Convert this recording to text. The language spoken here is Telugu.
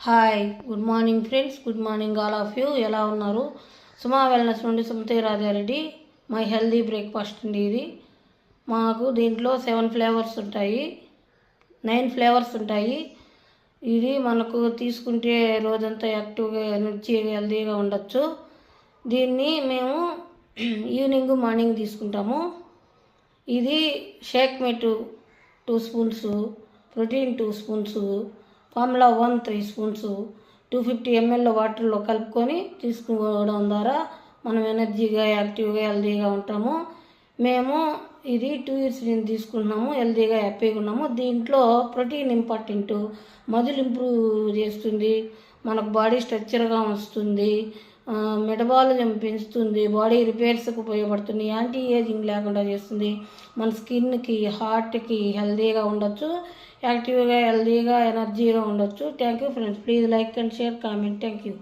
Hi, good morning friends. Good morning all of you. ఎలా ఉన్నారు? సుమా వెల్నెస్ నుండి Sumathi Rajareddy. My healthy breakfast అండి ఇది. మాకు దీంట్లో 7 ఫ్లేవర్స్ ఉంటాయి, 9 ఫ్లేవర్స్ ఉంటాయి. ఇది మనకు తీసుకుంటే రోజంతా యాక్టివ్గా, ఎనర్జీగా, హెల్దీగా ఉండొచ్చు. దీన్ని మేము ఈవినింగ్ మార్నింగ్ తీసుకుంటాము. ఇది shake mate 2 spoons, protein 2 spoons, formula 1 3 spoons, 250 ml వాటర్లో కలుపుకొని తీసుకోవడం ద్వారా మనం ఎనర్జీగా, యాక్టివ్గా, హెల్దీగా ఉంటాము. మేము ఇది 2 years నుంచి తీసుకుంటున్నాము. హెల్దీగా, హ్యాపీగా ఉన్నాము. దీంట్లో ప్రోటీన్ ఇంపార్టెంట్, మజిల్ ఇంప్రూవ్ చేస్తుంది, మనకు బాడీ స్ట్రక్చర్గా వస్తుంది, మెటబాలిజం పెంచుతుంది, బాడీ రిపేర్స్కి ఉపయోగపడుతుంది, యాంటీ ఏజింగ్ లేకుండా చేస్తుంది, మన స్కిన్కి, హార్ట్కి హెల్దీగా ఉండొచ్చు, యాక్టివ్గా, హెల్దీగా, ఎనర్జీగా ఉండొచ్చు. Thank you friends. Please like and share, comment. Thank you.